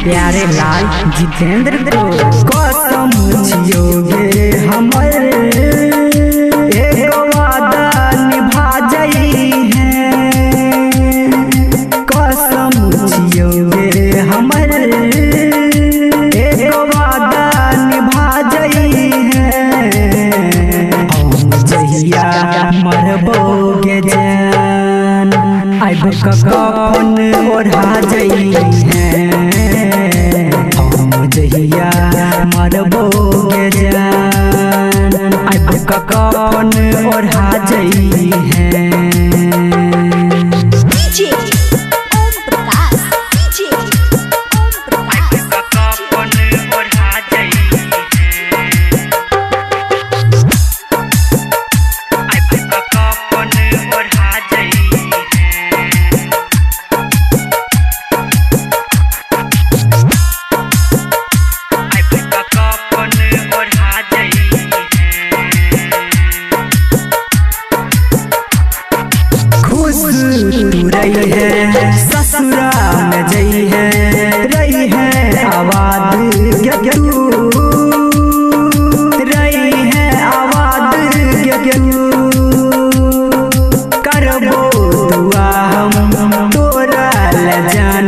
प्यारे लाल जितेंद्र को कसम छियोगे हमर एक वादा निभा जई है। कसम छियोगे हमर एक वादा निभा जई है। हम जहिया मरबोगे जान आइब कफन ओढ़ा जई है। हम जहिया मरबोगे जान आइब कफन ओढ़ा जई है। रही है ससुरा में जई है रही है आवाज रही है आवाज करबो दुआ हम तोरा ले जान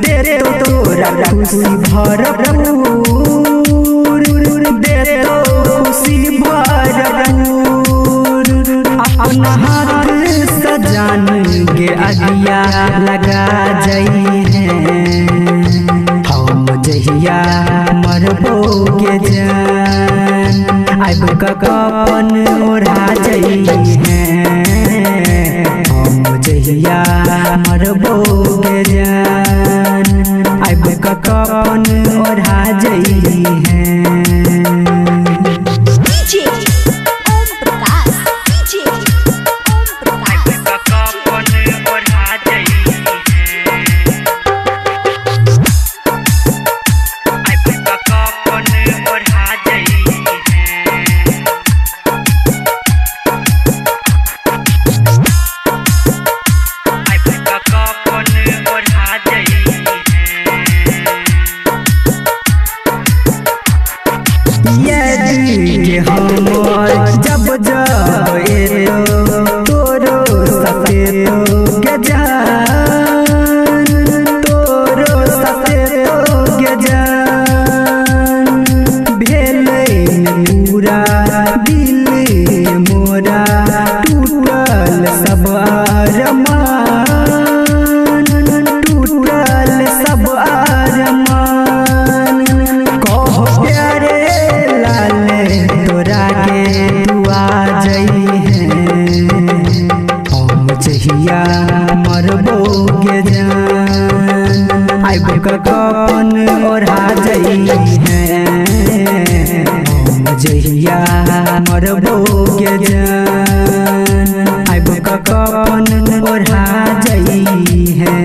दे तो तोरा खुशी भरपूर दे तो खुशी भरपूर अपना हाथ सजान के अगिया लगा जई है। हम जहिया मरबोगे जान आइब कफन ओढ़ा जई है। हम जहिया मरबोगे जान आइब कफन ओढ़ा जई है। हमर जब जब एतो तोरो सतेतो के जान तोरो सतेतो के जान भेलै पूरा दिल मोरा टूटल सब अरमान टूटल सब अरमान कहो प्यारे तोरा के दुआ जई है। हम जहिया मरबोगे जान आइब कफन ओढ़ा जई है। हम जहिया मरबोगे जान आइब कफन ओढ़ा जई है।